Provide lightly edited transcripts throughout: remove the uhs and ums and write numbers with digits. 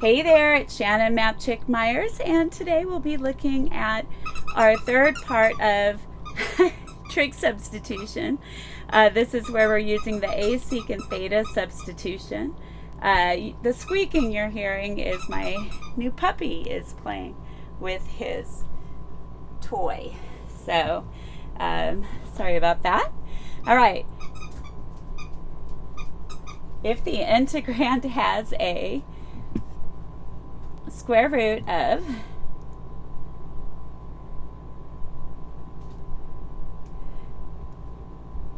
Hey there, it's Shannon MATHCHICK Myers, and today we'll be looking at our third part of trig substitution. This is where we're using the asecant theta substitution. The squeaking you're hearing is my new puppy is playing with his toy. So, sorry about that. All right. If the integrand has a square root of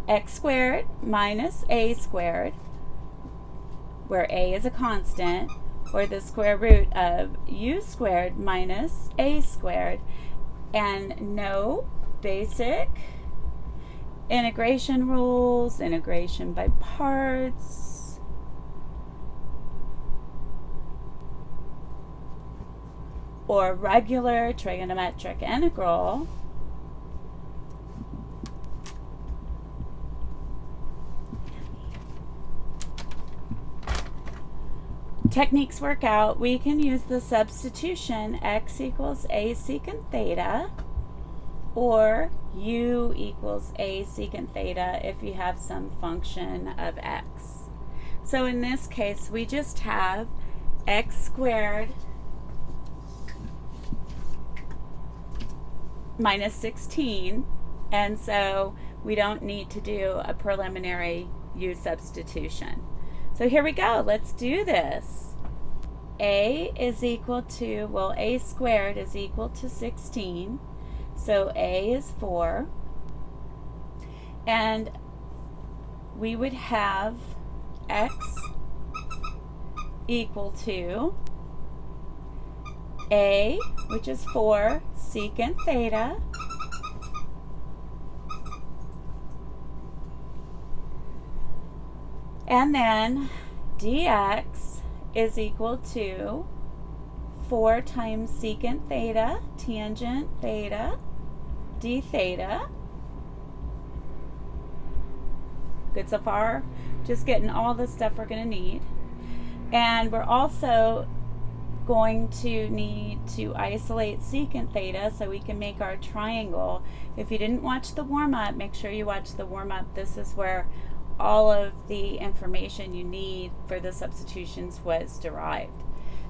x squared minus a squared, where a is a constant, or the square root of u squared minus a squared, and no basic integration rules, integration by parts, or regular trigonometric integral, techniques work out, we can use the substitution x equals a secant theta or u equals a secant theta if you have some function of x. So in this case, we just have x squared minus 16, and so we don't need to do a preliminary u substitution. So here we go, let's do this. A is equal to, well, a squared is equal to 16, so a is 4, and we would have x equal to a, which is 4 secant theta, and then dx is equal to 4 times secant theta, tangent theta, d theta. Good so far? Just getting all the stuff we're going to need. And we're also going to need to isolate secant theta so we can make our triangle. If you didn't watch the warm-up, make sure you watch the warm-up. This is where all of the information you need for the substitutions was derived.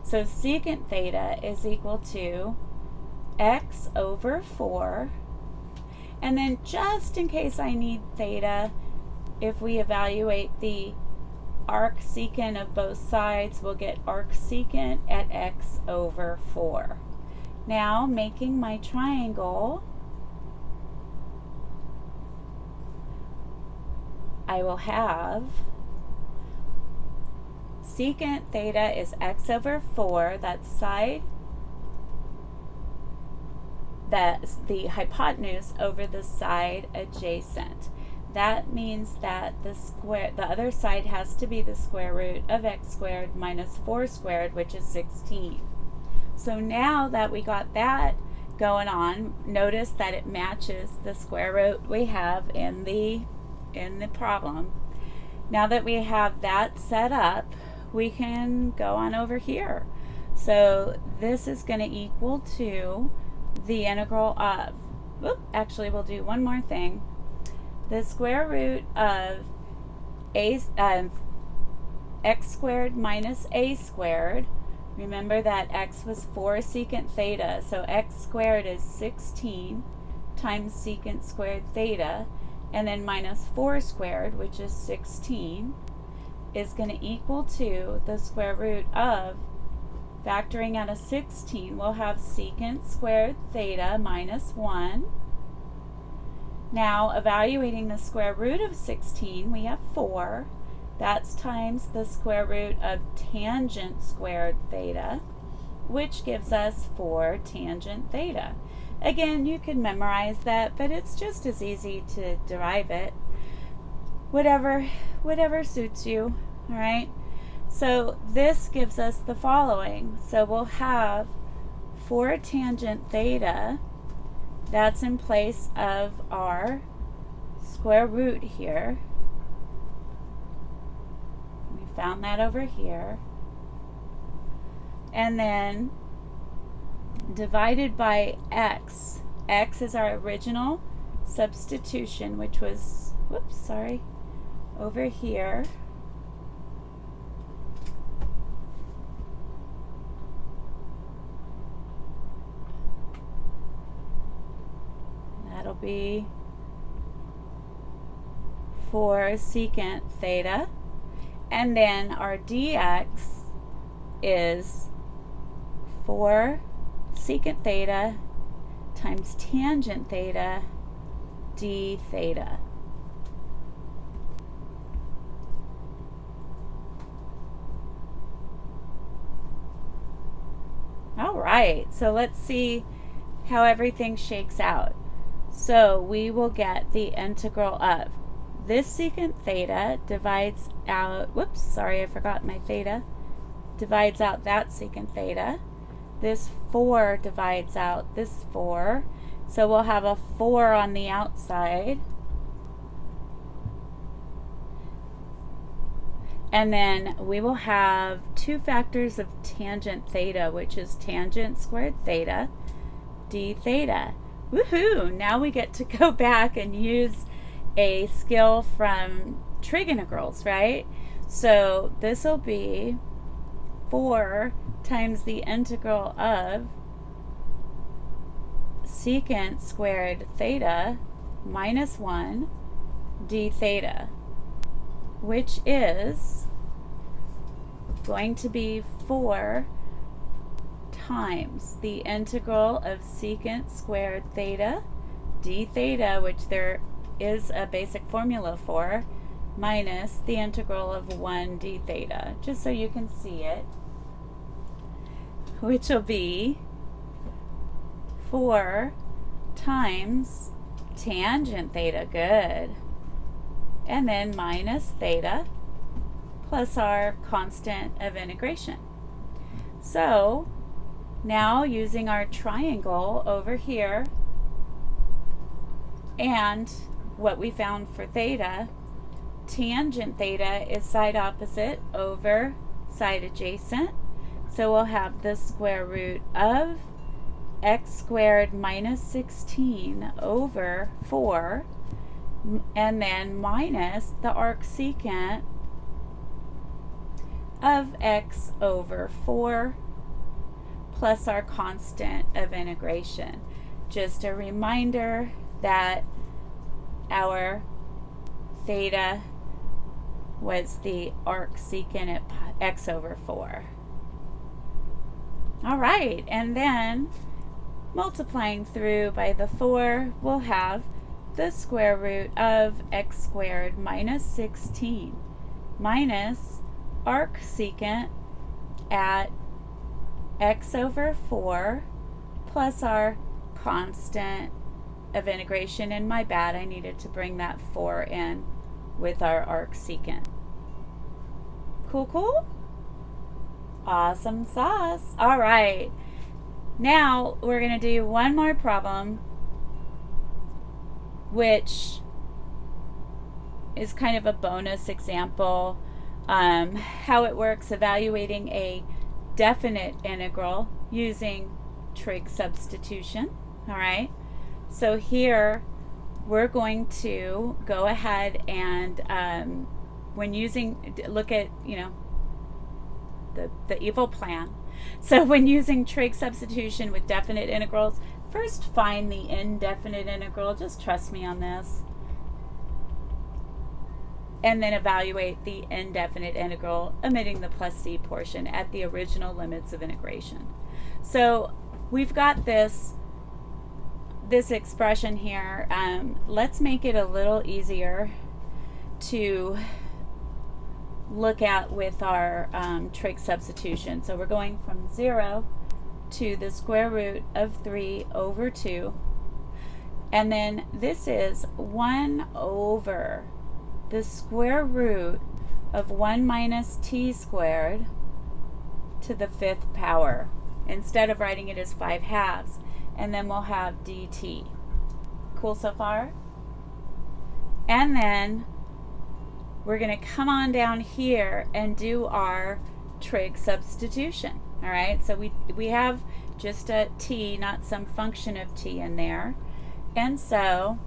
So secant theta is equal to x over 4, and then just in case I need theta, if we evaluate the arcsecant of both sides, we'll get arcsecant at x over 4. Now, making my triangle, I will have secant theta is x over 4, that's side, that's the hypotenuse over the side adjacent. That means that the other side has to be the square root of x squared minus 4 squared, which is 16. So now that we got that going on, notice that it matches the square root we have in the problem. Now that we have that set up, we can go on over here. So this is going to equal to the integral of, actually we'll do one more thing. The square root of x squared minus a squared, remember that x was 4 secant theta, so x squared is 16 times secant squared theta, and then minus 4 squared, which is 16, is going to equal to the square root of, factoring out a 16, we'll have secant squared theta minus 1. Now, evaluating the square root of 16, we have 4. That's times the square root of tangent squared theta, which gives us 4 tangent theta. Again, you can memorize that, but it's just as easy to derive it. Whatever suits you, all right? So this gives us the following. So we'll have 4 tangent theta. That's in place of our square root here. We found that over here. and then divided by x. X is our original substitution, which was, whoops, sorry, over here. That'll be 4 secant theta. And then our dx is 4 secant theta times tangent theta d theta. All right, so let's see how everything shakes out. So we will get the integral of this secant theta divides out, whoops, sorry, I forgot my theta, divides out that secant theta. This 4 divides out this 4. So we'll have a 4 on the outside. And then we will have 2 factors of tangent theta, which is tangent squared theta d theta. Woohoo! Now we get to go back and use a skill from trig integrals, right? So this will be 4 times the integral of secant squared theta minus 1 d theta, which is going to be 4 times the integral of secant squared theta d theta, which there is a basic formula for, minus the integral of 1 d theta, just so you can see it, which will be 4 times tangent theta, good, and then minus theta plus our constant of integration. So now using our triangle over here and what we found for theta, tangent theta is side opposite over side adjacent. So we'll have the square root of x squared minus 16 over 4, and then minus the arcsecant of x over 4 plus our constant of integration. Just a reminder that our theta was the arcsecant at x over 4. All right, and then multiplying through by the 4, we'll have the square root of x squared minus 16 minus arcsecant at x over 4 plus our constant of integration. And my bad, I needed to bring that 4 in with our arcsecant. Cool, cool? Awesome sauce. All right. Now we're going to do one more problem, which is kind of a bonus example, how it works evaluating a definite integral using trig substitution. All right. So here we're going to go ahead and when using, look at, the evil plan. So when using trig substitution with definite integrals, first find the indefinite integral, just trust me on this, and then evaluate the indefinite integral, omitting the plus c portion at the original limits of integration. So we've got this expression here. Let's make it a little easier to look at with our trig substitution. So we're going from 0 to the square root of 3 over 2, and then this is 1 over the square root of 1 minus t squared to the 5th power, instead of writing it as 5 halves, and then we'll have dt. Cool so far? And then we're going to come on down here and do our trig substitution. All right, so we have just a t, not some function of t in there. And so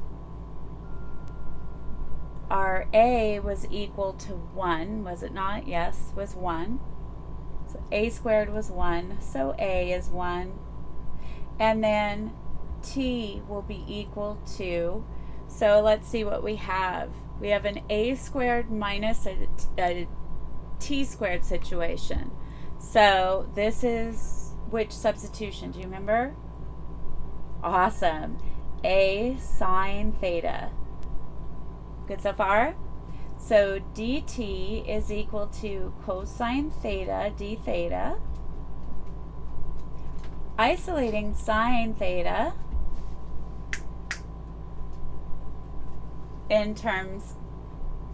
our a was equal to 1, was it not? Yes, was 1. So a squared was 1, so a is 1. And then t will be equal to, so let's see what we have. We have an a squared minus a t squared situation. So this is which substitution? Do you remember? Awesome. A sine theta. Good so far? So dt is equal to cosine theta d theta. Isolating sine theta in terms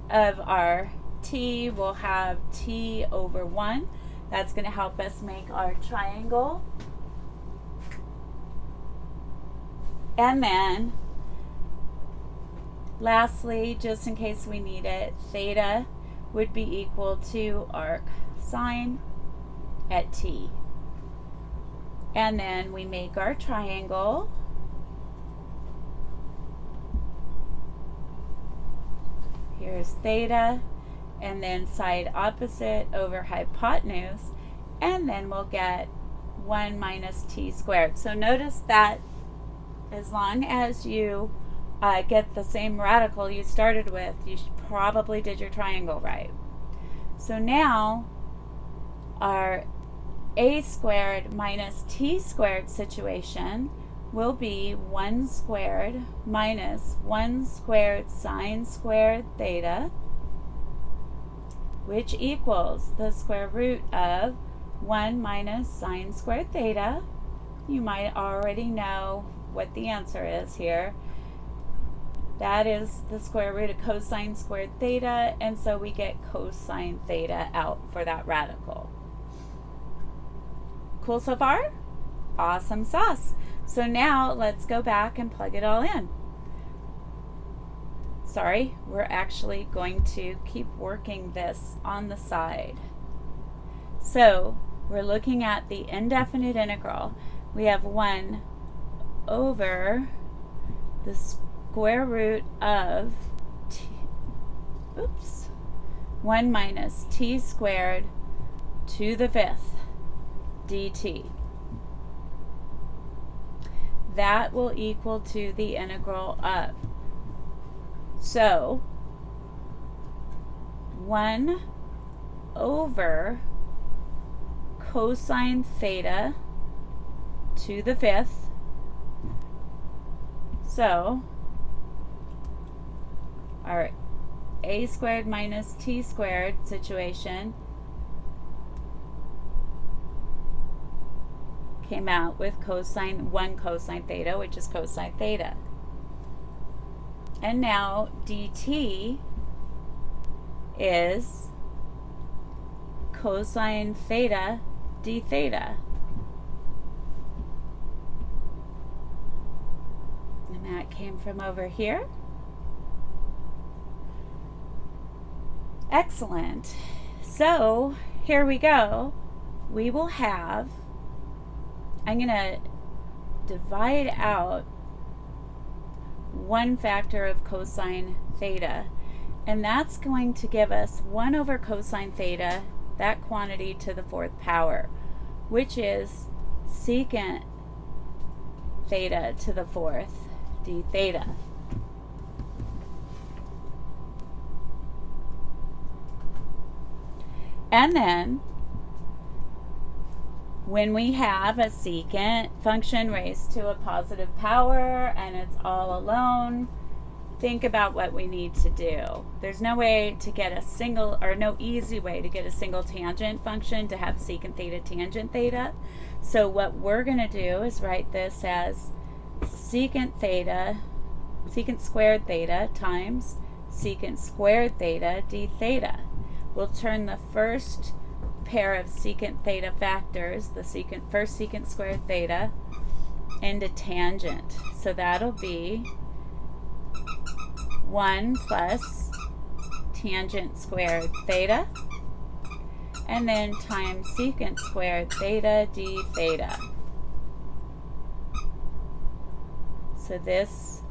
of our t, we'll have t over 1. That's going to help us make our triangle. And then lastly, just in case we need it, theta would be equal to arc sine at t. And then we make our triangle. Here's theta, and then side opposite over hypotenuse, and then we'll get 1 minus t squared. So notice that as long as you get the same radical you started with, you probably did your triangle right. So now our a squared minus t squared situation will be 1 squared minus 1 squared sine squared theta, which equals the square root of 1 minus sine squared theta. You might already know what the answer is here. That is the square root of cosine squared theta, and so we get cosine theta out for that radical. Cool so far? Awesome sauce. So now let's go back and plug it all in. Sorry, we're actually going to keep working this on the side. So we're looking at the indefinite integral. We have 1 over the square root of 1 minus t squared to the 5th dt. That will equal to the integral of. So 1 over cosine theta to the 5th. So our a squared minus t squared situation came out with 1 cosine theta, which is cosine theta. And now dt is cosine theta d theta. And that came from over here. Excellent. So here we go. We will have, I'm going to divide out 1 factor of cosine theta, and that's going to give us 1 over cosine theta, that quantity to the 4th power, which is secant theta to the 4th d theta. And then when we have a secant function raised to a positive power and it's all alone, think about what we need to do. There's no way to get a single, or no easy way to get a single tangent function to have secant theta tangent theta. So what we're going to do is write this as secant squared theta times secant squared theta d theta. We'll turn the first pair of secant theta factors, the first secant squared theta, into tangent. So that'll be 1 plus tangent squared theta. and then times secant squared theta d theta. So this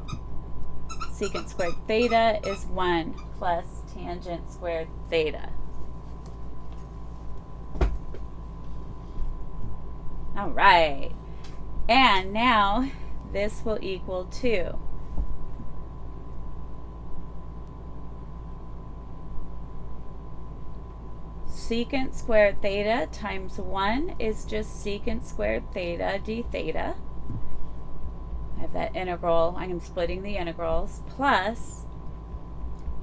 secant squared theta is 1 plus tangent squared theta. All right. And now this will equal 2. Secant squared theta times 1 is just secant squared theta d theta. I have that integral. I'm splitting the integrals. Plus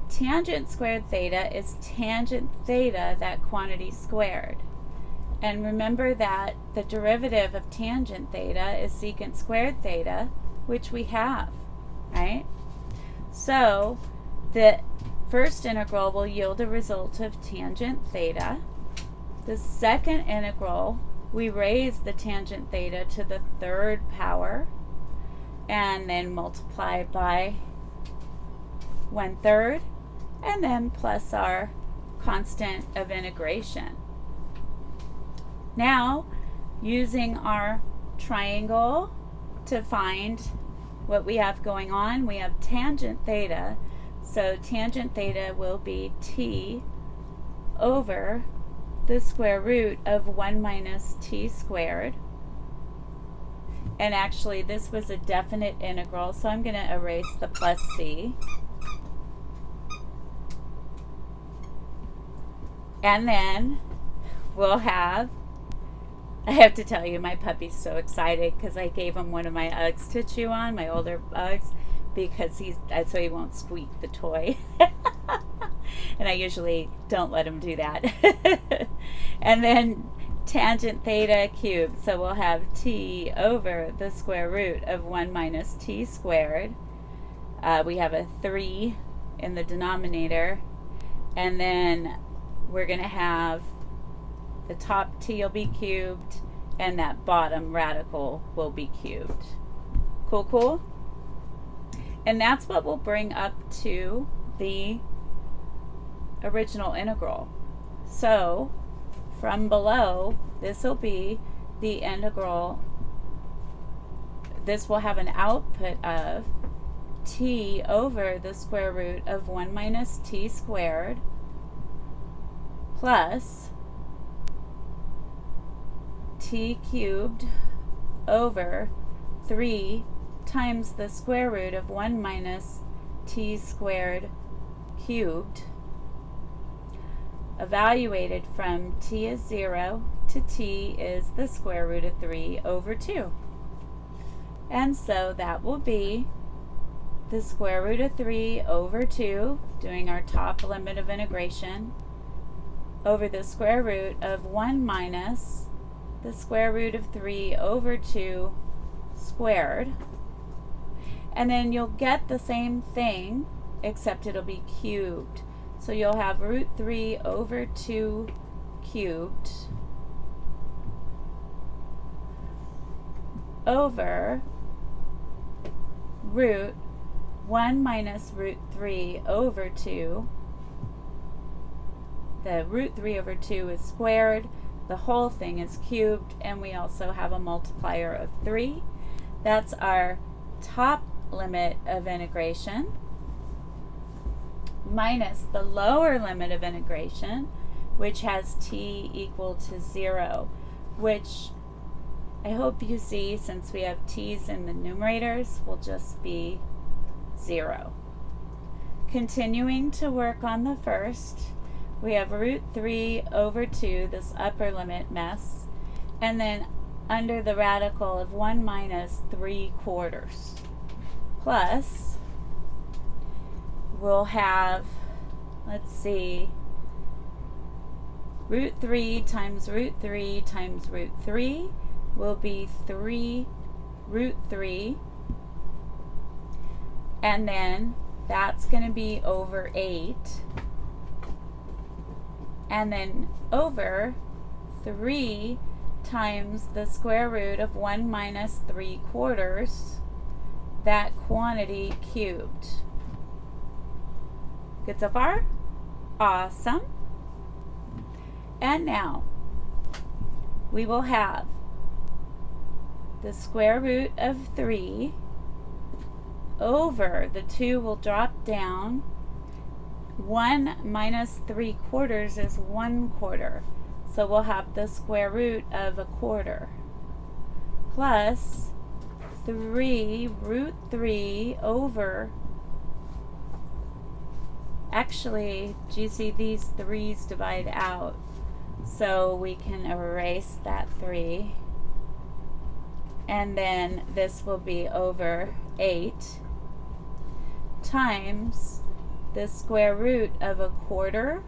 tangent squared theta is tangent theta, that quantity squared. And remember that the derivative of tangent theta is secant squared theta, which we have, right? So the first integral will yield a result of tangent theta. The second integral, we raise the tangent theta to the third power and then multiply by 1/3 and then plus our constant of integration. Now, using our triangle to find what we have going on, we have tangent theta. So tangent theta will be t over the square root of 1 minus t squared. And actually, this was a definite integral, so I'm going to erase the plus c. And then we'll have, I have to tell you, my puppy's so excited because I gave him one of my Uggs to chew on, my older Uggs, because so he won't squeak the toy. And I usually don't let him do that. And then tangent theta cubed, so we'll have t over the square root of 1 minus t squared. We have a 3 in the denominator, and then we're going to have the top t will be cubed, and that bottom radical will be cubed. Cool, cool? And that's what we'll bring up to the original integral. So from below, this will be the integral. This will have an output of t over the square root of 1 minus t squared plus t cubed over 3 times the square root of 1 minus t squared cubed, evaluated from t is 0 to t is the square root of 3 over 2. And so that will be the square root of 3 over 2, doing our top limit of integration, over the square root of 1 minus the square root of 3 over 2 squared. And then you'll get the same thing, except it'll be cubed. So you'll have root 3 over 2 cubed over root 1 minus root 3 over 2. The root 3 over 2 is squared. The whole thing is cubed, and we also have a multiplier of 3. That's our top limit of integration minus the lower limit of integration, which has t equal to 0, which I hope you see, since we have t's in the numerators, will just be 0. Continuing to work on the first, we have root 3 over 2, this upper limit mess, and then under the radical of 1 minus 3/4, plus we'll have, let's see, root 3 times root 3 times root 3 will be 3 root 3, and then that's going to be over 8, and then over 3 times the square root of 1 minus 3/4, that quantity cubed. Good so far? Awesome. And now we will have the square root of 3 over, the 2 will drop down. 1 minus 3/4 is 1/4. So we'll have the square root of 1/4 plus 3 root 3 over, actually, do you see these 3's divide out? So we can erase that 3. And then this will be over 8 times the square root of 1/4,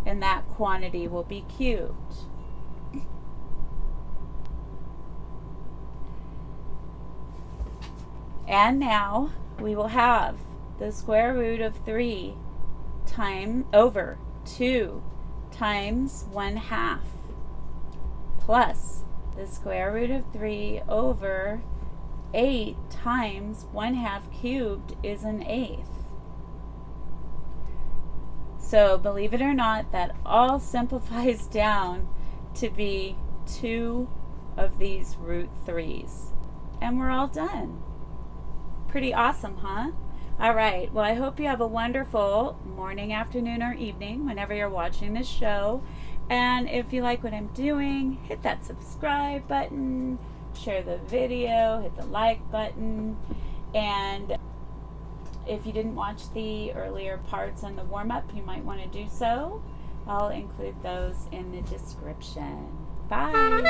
and that quantity will be cubed. And now we will have the square root of 3 over 2 times 1/2 plus the square root of 3 over 8 times 1/2 cubed is 1/8. So believe it or not, that all simplifies down to be 2 of these root 3's. And we're all done. Pretty awesome, huh? All right, well, I hope you have a wonderful morning, afternoon, or evening whenever you're watching this show. And if you like what I'm doing, hit that subscribe button, share the video, hit the like button, and if you didn't watch the earlier parts on the warm-up, you might want to do so. I'll include those in the description. Bye!